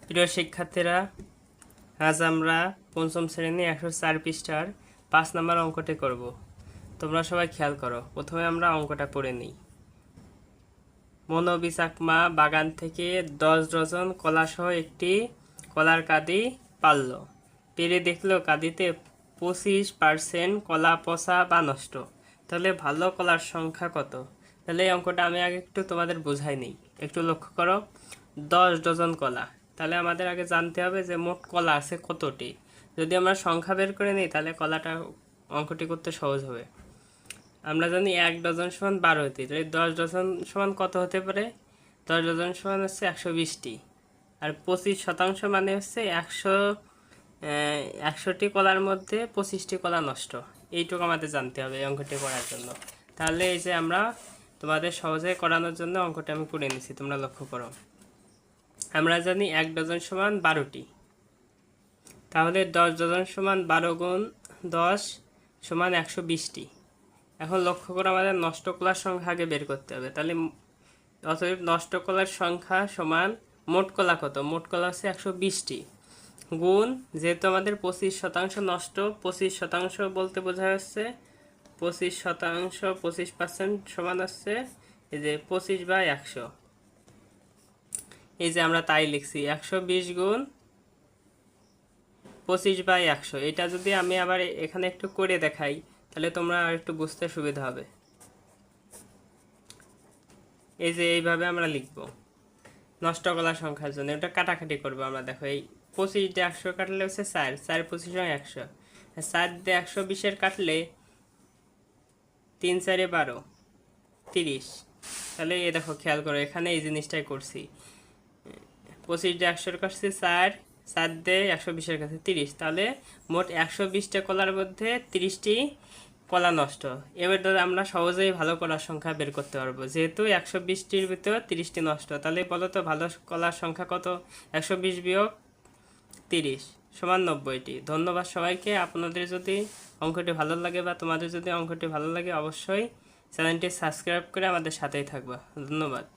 প্রিয় শিক্ষার্থীরা, আজ আমরা পঞ্চম শ্রেণী 104 পৃষ্ঠার 5 নম্বর অঙ্কটি করব। তোমরা সবাই খেয়াল করো। প্রথমে আমরা অঙ্কটা পড়ে নিই। মনোবি চাকমা বাগান থেকে 10 ডজন কলাসহ একটি কলার কাঁদি পারল। পেরে দেখলো কাঁদিতে 25% কলা পচা বা নষ্ট। তাহলে ভালো কলার সংখ্যা কত? তাহলে এই অঙ্কটা আমি আগে একটু তোমাদের বোঝাই নিই। একটু লক্ষ্য করো, 10 ডজন কলা। তাহলে আমাদের আগে জানতে হবে যে মোট কলা আছে কতটি। যদি আমরা সংখ্যা বের করে নিই তাহলে অঙ্কটি করতে সহজ হবে। আমরা জানি 1 ডজন সমান 12টি, তাহলে 10 ডজন সমান কত হতে পারে? 10 ডজন সমান হচ্ছে 120টি। আর 25% মানে হচ্ছে 100টি কলার মধ্যে 25টি কলা নষ্ট। এইটুকু আমাদের জানতে হবে এই অঙ্কটি করার জন্য। তাহলে এই যে আমরা তোমাদের সহজে করানোর জন্য অঙ্কটা আমি করে নিছি, তোমরা লক্ষ্য করো। আমরা জানি 1 ডজন সমান 12টি, তাহলে 10 ডজন সমান 12 গুণ 10 সমান 120টি। এখন লক্ষ্য করো, আমাদের নষ্ট কলার সংখ্যা আগে বের করতে হবে। তাহলে অতএব নষ্ট কলার সংখ্যা সমান মোট কলা কত? মোট কলা হচ্ছে 120টি গুণ, যেহেতু আমাদের 25% নষ্ট, 25% বলতে বোঝা যাচ্ছে 25%, 25% সমান হচ্ছে এই যে 25/100। এই যে আমরা তাই লিখছি 120 গুণ 25/100। এটা যদি আমি আবার এখানে একটু করে দেখাই তাহলে তোমরা আর একটু বুঝতে সুবিধা হবে। এই যে এইভাবে আমরা লিখব নষ্ট কলার সংখ্যার জন্য। এটা কাটাকাটি করবো আমরা। দেখো, এই 25 দিয়ে 100 কাটলে হচ্ছে 4, 4 25 100, 4 দিয়ে 120 কাটলে 3 4 12 30। তাহলে এই দেখো, খেয়াল করো, এখানে এই জিনিসটাই করছি। 25 দিয়ে 100 কাটছি 4, 4 দিয়ে 120 কাছে 30। তাহলে মোট 120টা কলার মধ্যে 30টি কলা নষ্ট। এবার আমরা সহজেই ভালো কলার সংখ্যা বের করতে পারবো, যেহেতু 120টির ভিতর 30টি নষ্ট। তাহলে বলো তো ভালো কলার সংখ্যা কত? 120 বিয়োগ 30 সমান 90টি। ধন্যবাদ সবাইকে। আপনাদের যদি অঙ্কটি ভালো লাগে বা তোমাদের যদি অঙ্কটি ভালো লাগে, অবশ্যই চ্যানেলটি সাবস্ক্রাইব করে আমাদের সাথেই থাকবা। ধন্যবাদ।